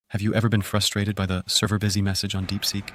Have you ever been frustrated by the server busy message on Deepseek?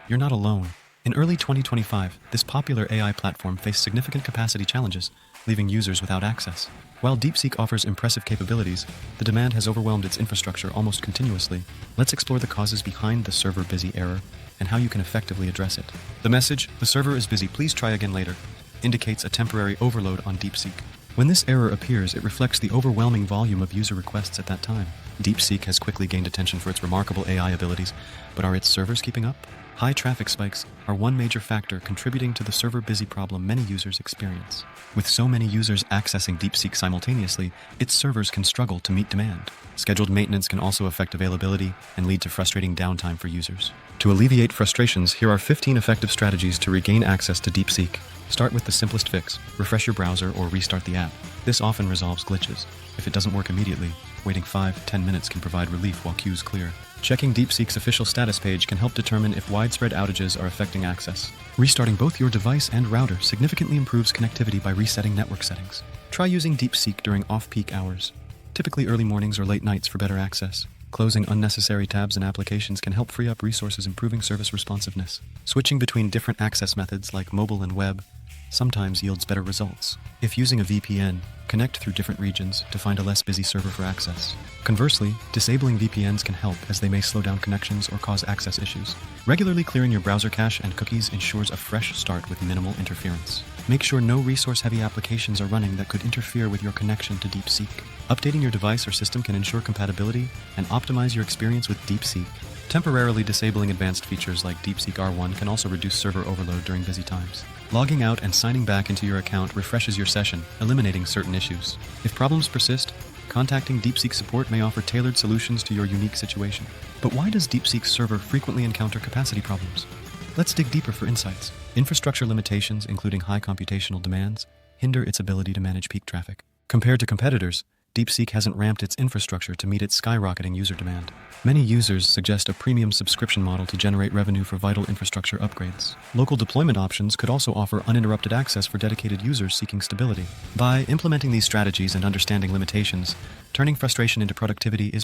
You're not alone. In early 2025, this popular AI platform faced significant capacity challenges, leaving users without access. While Deepseek offers impressive capabilities, the demand has overwhelmed its infrastructure almost continuously. Let's explore the causes behind the server busy error and how you can effectively address it. The message, "The server is busy, please try again later," indicates a temporary overload on Deepseek. When this error appears, it reflects the overwhelming volume of user requests at that time. Deepseek has quickly gained attention for its remarkable AI abilities, but are its servers keeping up? High traffic spikes are one major factor contributing to the server busy problem many users experience. With so many users accessing Deepseek simultaneously, its servers can struggle to meet demand. Scheduled maintenance can also affect availability and lead to frustrating downtime for users. To alleviate frustrations, here are 15 effective strategies to regain access to Deepseek. Start with the simplest fix: refresh your browser or restart the app. This often resolves glitches. If it doesn't work immediately, waiting 5-10 minutes can provide relief while queues clear. Checking Deepseek's official status page can help determine if widespread outages are affecting access. Restarting both your device and router significantly improves connectivity by resetting network settings. Try using Deepseek during off-peak hours, typically early mornings or late nights, for better access. Closing unnecessary tabs and applications can help free up resources, improving service responsiveness. Switching between different access methods like mobile and web sometimes yields better results. If using a VPN, connect through different regions to find a less busy server for access. Conversely, disabling VPNs can help, as they may slow down connections or cause access issues. Regularly clearing your browser cache and cookies ensures a fresh start with minimal interference. Make sure no resource-heavy applications are running that could interfere with your connection to Deepseek. Updating your device or system can ensure compatibility and optimize your experience with Deepseek. Temporarily disabling advanced features like Deepseek R1 can also reduce server overload during busy times. Logging out and signing back into your account refreshes your session, eliminating certain issues. If problems persist, contacting Deepseek support may offer tailored solutions to your unique situation. But why does Deepseek's server frequently encounter capacity problems? Let's dig deeper for insights. Infrastructure limitations, including high computational demands, hinder its ability to manage peak traffic. Compared to competitors, Deepseek hasn't ramped its infrastructure to meet its skyrocketing user demand. Many users suggest a premium subscription model to generate revenue for vital infrastructure upgrades. Local deployment options could also offer uninterrupted access for dedicated users seeking stability. By implementing these strategies and understanding limitations, turning frustration into productivity is